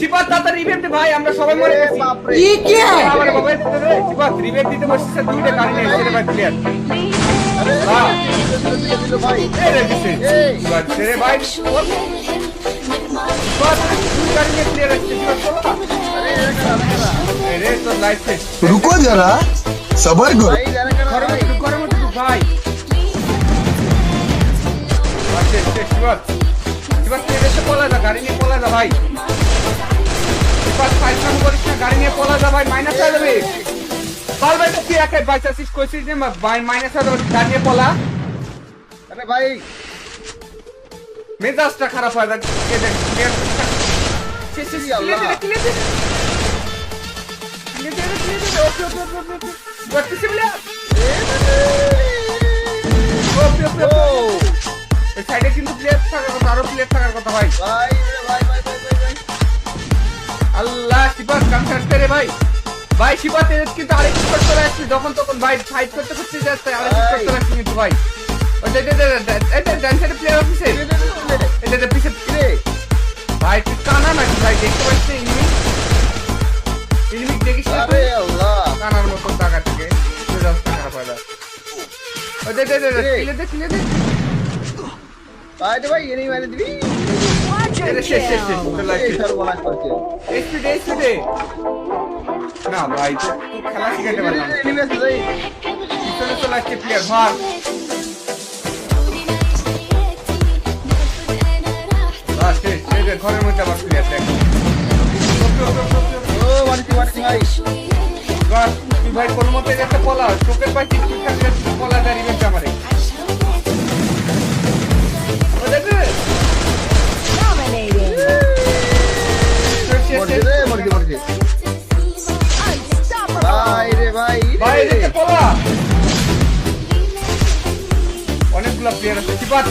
শিবাত তাড়াতাড়ি রিভেট দে ভাই, আমরা সবাই মরে গেছি। ये क्या है? আমার বাবা শিবাত রিভেট দিতে বসছিস, দুইটা গাড়ি নেই ছেড়ে ভাই প্লেয়ার। হ্যাঁ ভাই এই রে দিছে শিবাত ছেড়ে ভাই। শিবাত দুই গাড়ি নিয়ে প্লেয়ার আসছে, শিবাত চলো না। এই রে তোর লাইফ শেষ। रुको जरा सबर करो। ভাই জানা কেন ঘরের মধ্যে ঢুক, ঘরের মধ্যে ঢুক ভাই। শেষ শেষ শিবাত। শিবাত তুই এসে পলা যা, গাড়ি নিয়ে পলা যা ভাই। শিবাত ফাইট কাম করিস না, গাড়ি নিয়ে পলা যা ভাই, মাইনাস হয়ে যাবে। বল ভাই তো তুই একাই বাইচাছিস, কইছিস যে মাইনাস হয়ে যাবে, গাড়ি নিয়ে পলা। আরে ভাই মেজাজটা খারাপ হয় দেখ, কে দেখ প্লেয়ার শেষ শেষ ক্লিয়ার দে, ক্লিয়ার দে, ক্লিয়ার দে, ক্লিয়ার দে। ওকে ওকে ওকে ওকে বাড়তেছে প্লেয়ার। ওকে ওকে ও এই সাইডে কিন্তু প্লেয়ার থাকার কথা, আরো প্লেয়ার থাকার কথা ভাই। ভাই ভাই ভাই ভাই ভাই আল্লাহ শিবাত কামসার করে ভাই। ভাই শিবাত এর কিন্তু আরেক স্পট চলে আসছে, যখন তখন ভাই ফাইট করতে করতে যাচ্ছে, আরেক স্পট চলে আসছে কিন্তু ভাই। ওই দে দে দে এটা ডান সাইডে প্লেয়ার অফিসে, এটা দে পিছে রে ভাই তুই কানা নাকি ভাই, দেখতে পাচ্ছিস এনিমি এনিমি দেখিস না আরে তুই? আল্লাহ কানার মতো টাকা থেকে তুই রাস্তা খারাপ হয় না। ওই দে দে দে কিলে দে কিলে দে। ভাই রে ভাই এনি মারি দিবি এটা শেষ শেষ শেষ চলে এই আসছে। সর্বনাশ করছে স্পিডে না ভাই তুই খেলা শিখাতে পারলাম না। এনি মেসে যাই পিছনে চলে আসছে প্লেয়ার মার। বাস শেষ শেষ, ঘরের মধ্যে আবার প্লেয়ার দেখ। ও মারিছি ভাই বাস তুই ভাই কোনো মতে একটা পলা চোখের পাই ঠিক ঠিক থাকলে পলা দাঁড়িয়ে গেছে আমারে। ও দেখ রে। শেষ, শেষ, মরছে শেষ। রে মরছে ভাই রে ভাই ভাই এদিকে পলা। অনেকগুলো প্লেয়ার আছে। শিবাত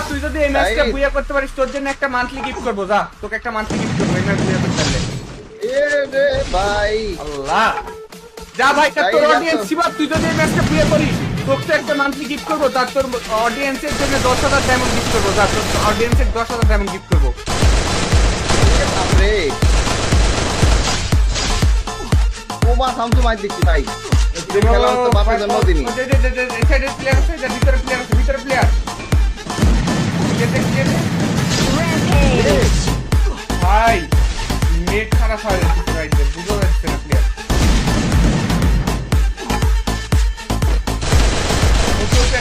তুই যদি এই ম্যাচটা বুয়া করতে পারিস, তোর জন্য একটা মান্থলি গিফট করবো, যা তোকে একটা মান্থলি গিফট করবো এই ম্যাচ বুয়া করতে পারলে। এ রে ভাই আল্লাহ যা ভাই, তা তোর অডিয়েন্স শিবাত তুই যদি এই ম্যাচটা বুয়া করিস, তোকে তো একটা মান্থলি গিফট করবো, তার তোর অডিয়েন্সের জন্য 10,000 ডায়মন্ড গিফট করবো, যা তোর অডিয়েন্সের 10,000 ডায়মন্ড গিফট করবো। বাপরে ও মা সামসু মার দিচ্ছি ভাই খেলা হচ্ছে বাপের জন্মদিনই সাইডের প্লেয়ার আছে, ভিতরে প্লেয়ার আছে, ভিতরে প্লেয়ার ভাই নেট খারাপ হয়ে যাচ্ছে ভাই, বুঝতে পারছে না প্লেয়ার।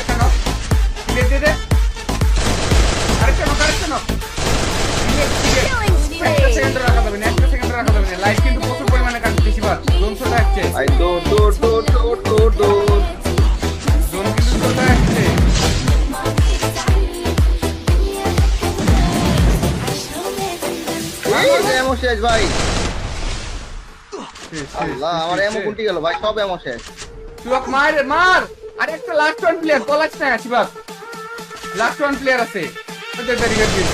একটা নক ক্লিয়ার দিয়ে দে, আরেকটা নক আরেকটা নক একটা সেকেন্ড রাখা যাবে না, একটা সেকেন্ড রাখা যাবে না, লাইফ কিন্তু প্রচুর পরিমাণে কাটছে। বেশিরভাগ জোন চলে আসছে, ভাই দৌড় জোন কিন্তু চলে আসছে। এমন শেষ ভাই আল্লাহ আমার এমন কোনটি গেল ভাই সব এমন শেষ চুয়াক মার মার, আরে একটা লাস্ট ওয়ান প্লেয়ার পলাচ না শিবাত, লাস্ট ওয়ান প্লেয়ার আছে ওদের রিভেট দিন।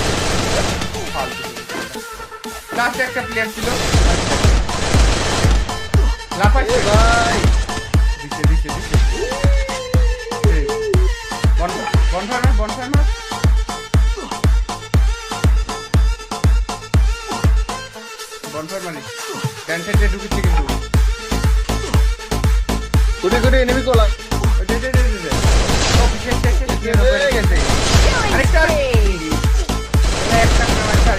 লাস্ট একটা প্লেয়ার ছিল লাফাইছে ভাই দিছে দিছে দিছে বনফায়ার মার বনফায়ার মার। বনফায়ার মানে ডান সাইডে ঢুকেছে কিন্তু কুটি এনেমি কোলা ওই দে দে দে দে ও শেষ শেষ শেষ দিয়ে হয়ে গেছে আরেকটা একটা আরেকটা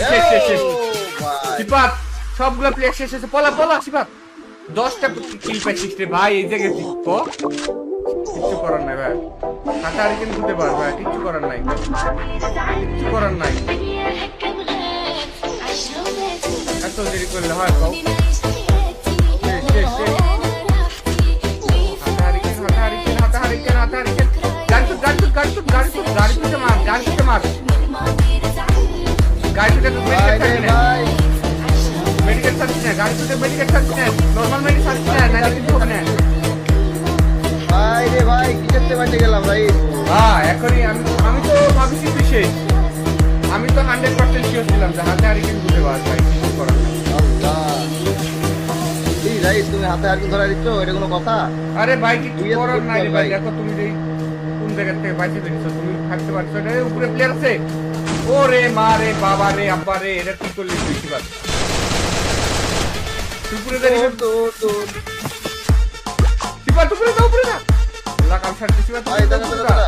শেষ শেষ শেষ। ও ভাই শিবাত সবগুলো প্লেয়ার শেষ হয়েছে, পলা পলা শিবাত 10টা কিল পাইছিস রে ভাই, এই জায়গায় তো কিচ্ছু করার নাই ভাই, হাতাহারি কিন্তু দিতে পার ভাই, কিচ্ছু করার নাই, কিচ্ছু করার নাই, এত দেরি করলে হয় কও। শেষ শেষ শেষ হাতাহারি গাড়ি মার গাড়ি তো ভাই রে ভাই মেডিকেল সার্ভিস না, গাড়ি তো মেডিকেল সার্ভিস না, নরমাল মেডিকেল সার্ভিস না, নালে কিন্তু হবে না। ভাই রে ভাই কি করতে বাঁচে গেলাম ভাই হ্যাঁ এখনই আমি তো ভাবিছি তুই শেষ, আমি তো 100% শিওর ছিলাম যে হাতে আর কিন্তু দিতে পারবে ভাই, কিছু করার নাই। আল্লাহ এই ভাই তুমি হাতে আর ধরা দিচ্ছ এটা কোনো কথা আরে ভাই কিছু তুই এত করার নাই রে ভাই, ভাই। দেখো তুমি যে কোন জায়গা থেকে বাইচে বেরিয়েছো, তুমি থাকতে পারছো, এটা উপরে প্লেয়ার আছে ওরে মা রে বাবা রে আব্বা রে, এটা কি করলি তুই শিবাত? উপরে দাঁড়িয়ে শিবাত, উপরে দাও, উপরে দাও। আল্লাহ কাম ছাড়তে শিবাত, ভাই দাঁড়া দাঁড়া দাঁড়া।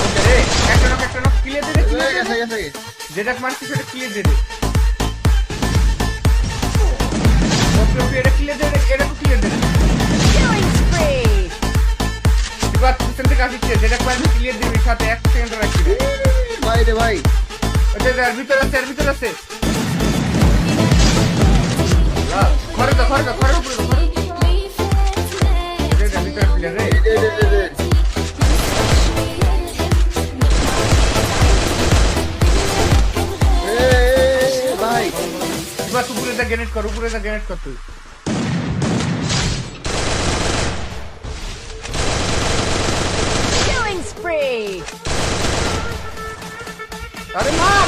ওকে রে, একটা নক ক্লিয়ার দে, এই গেছে গেছে। যেটা মারছি সেটা ক্লিয়ার দে। ওকে ওকে, এটা ক্লিয়ার দে, এটা ক্লিয়ার দে। Killing spree! শিবাত পিছন থেকে আসছে, যেটা মারছি ক্লিয়ার দিবি, সাথে 1 সেকেন্ড রাখবি না। ভাই রে ভাই। ওটা এর ভিতর আছে, এর ভিতর আছে। ঘরে তো ঘরের উপরে তো, ঘরের উপরে। এটা ভিতরে ক্লিয়ার রে। দে। ভাই শিবাত উপরে দা গ্রেনেড কর, উপরে দা গ্রেনেড কর তুই। Killing spree! আরে মার!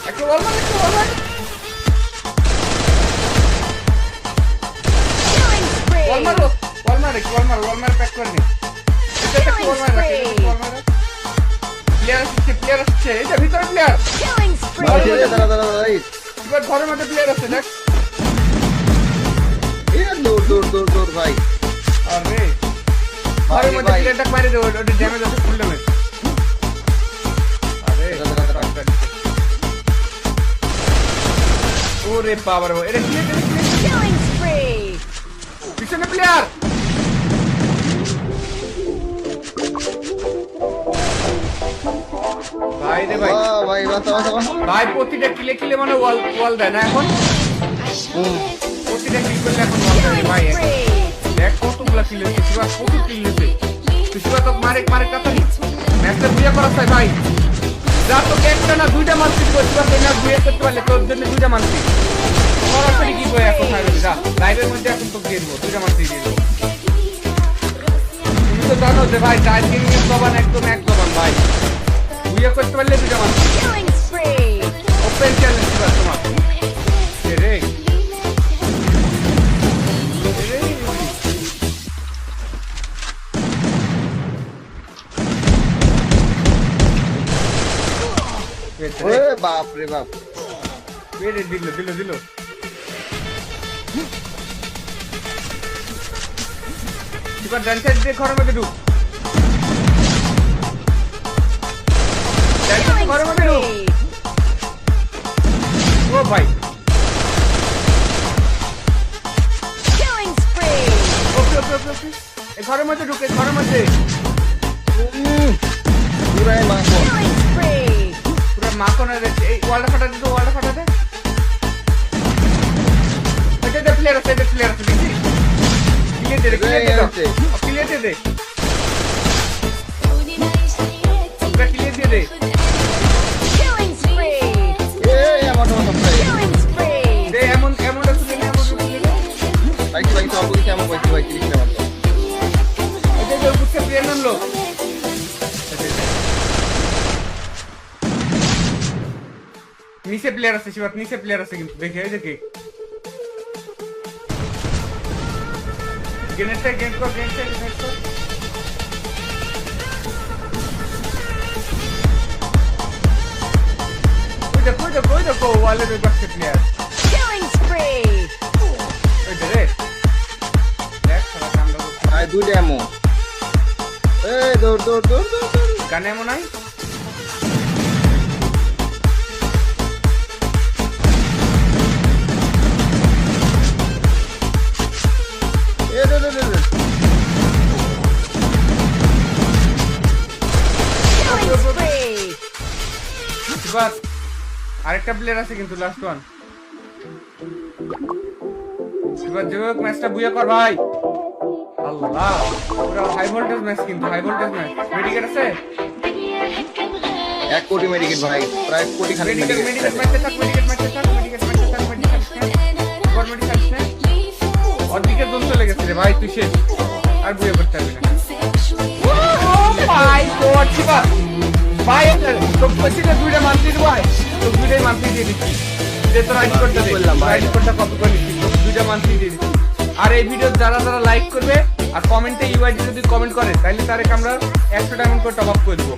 একটা বল মার, একটা বল মার। Killing spree! বল মারো, বল মার, একটু বল মার প্যাক করে নে। এটা একটা বল মার, বল মার। প্লেয়ার আসছে, এটা ভিতরে প্লেয়ার। Killing spree! ভাই দাঁড়া দাঁড়া ভাই। এবার ঘরের মধ্যে প্লেয়ার আছে, দেখ। দৌড় ভাই। আরে ঘরের মধ্যে ভাই। প্লেয়ারটা মারি দে, ওটা ড্যামেজ আছে, ফুল ড্যামেজ। আরে ওরে বাবা রে, এটা কি এটা? Killing spree! পিছনে প্লেয়ার। ভাই রে ভাই, ভাই বাঁচা। ভাই প্রতিটা কিলে মানে ওয়াল দেয় না এখন? প্রতিটা কিল করলে এখন ওয়াল দেয় ভাই। Killing spree! দেখ কতগুলা কিল হয়েছে, শিবা কত কিল হয়েছে। তুই শিবা তো মারে কাতারি ম্যাচটা বুঝে করাস ভাই। যা তোকে একটা না দুইটা মারছি দিব, শিবা তুই না বুঝে করতে পারলে তোর জন্য দুইটা মারছি। সরাসরি কি করে এখন খাবে যা, লাইভের মধ্যে এখন তোকে দিয়ে দেবো, দুইটা মারছি দিয়ে দেবো। তুমি তো জানো যে ভাই টাইমিং জবান একদম এক জবান ভাই, বুঝে করতে পারলে দুইটা মারছি। Killing spree! Open challenge Shiba তোমার। রে বাপ রে বাপ। দিল এবার ডান সাইড দিয়ে ঘরের মধ্যে ঢুক, ডান সাইড Killing ঘরের মধ্যে ঢুক। spree! ও ভাই Killing spree! ওকে এই ঘরের মধ্যে ঢুকে, ঘরের মধ্যে পুরাই মাংস। Killing spree! পুরো মাখনে যাচ্ছে। এই ওয়ালটা ফাটা দে, ওয়ালটা ফাটা দে। এটা প্লেয়ার আছে দেখি ক্লিয়ার দে ক্লিয়ার দে Killing spree! আমার ভাই Killing spree! দে এমন শুনে না, এমন শুনে না। ভাই তো অবশ্যই আমার পাইছি ভাই 30 টাকা মাত্র। এটা যে উপরে প্লেয়ার নামলো, নিচে প্লেয়ার আছে শিবাত, নিচে প্লেয়ার আছে কিন্তু দেখে এই দেখে গ্রেনেডটা গেম কর। ওই দেখো ওয়ালের ওই পাশে প্লেয়ার। Killing spree! ওই দে রে, দেখ সারা কামড় ভাই দুইটা এমন। দৌড়। গানে এমন নাই। দৌড়। Killing spree! বাস আরেকটা প্লেয়ার আছে কিন্তু লাস্ট ওয়ান। এবার যে ম্যাচটা বুয়া কর ভাই। আল্লাহ পুরো হাই ভোল্টেজ ম্যাচ, কিন্তু হাই ভোল্টেজ ম্যাচ। মেডিকেট আছে? 1 কোটি মেডিকেট ভাই, প্রায় কোটি খালি মেডিকেট মেডিকেট। ম্যাচে থাক, মেডিকেট অর্ধেকের দোল চলে গেছে রে ভাই, তুই শেষ, আর বুয়া করতে পারবি না। ভাই গড শিবা ভাই, তো পছিটা দুইটা মান্থলি দিব ভাই, তো দুইটাই মান্থলি দিয়ে দিচ্ছি। যে তোর আইডি কোডটা দে, আইডি কোডটা কপি করে নিচ্ছি, দুইটা মান্থলি দিয়ে দিচ্ছি। আর এই ভিডিও যারা যারা লাইক করবে আর কমেন্টে ইউআইডি যদি কমেন্ট করে তাহলে তারে আমরা 100 ডায়মন্ড করে টপ আপ করে দেবো।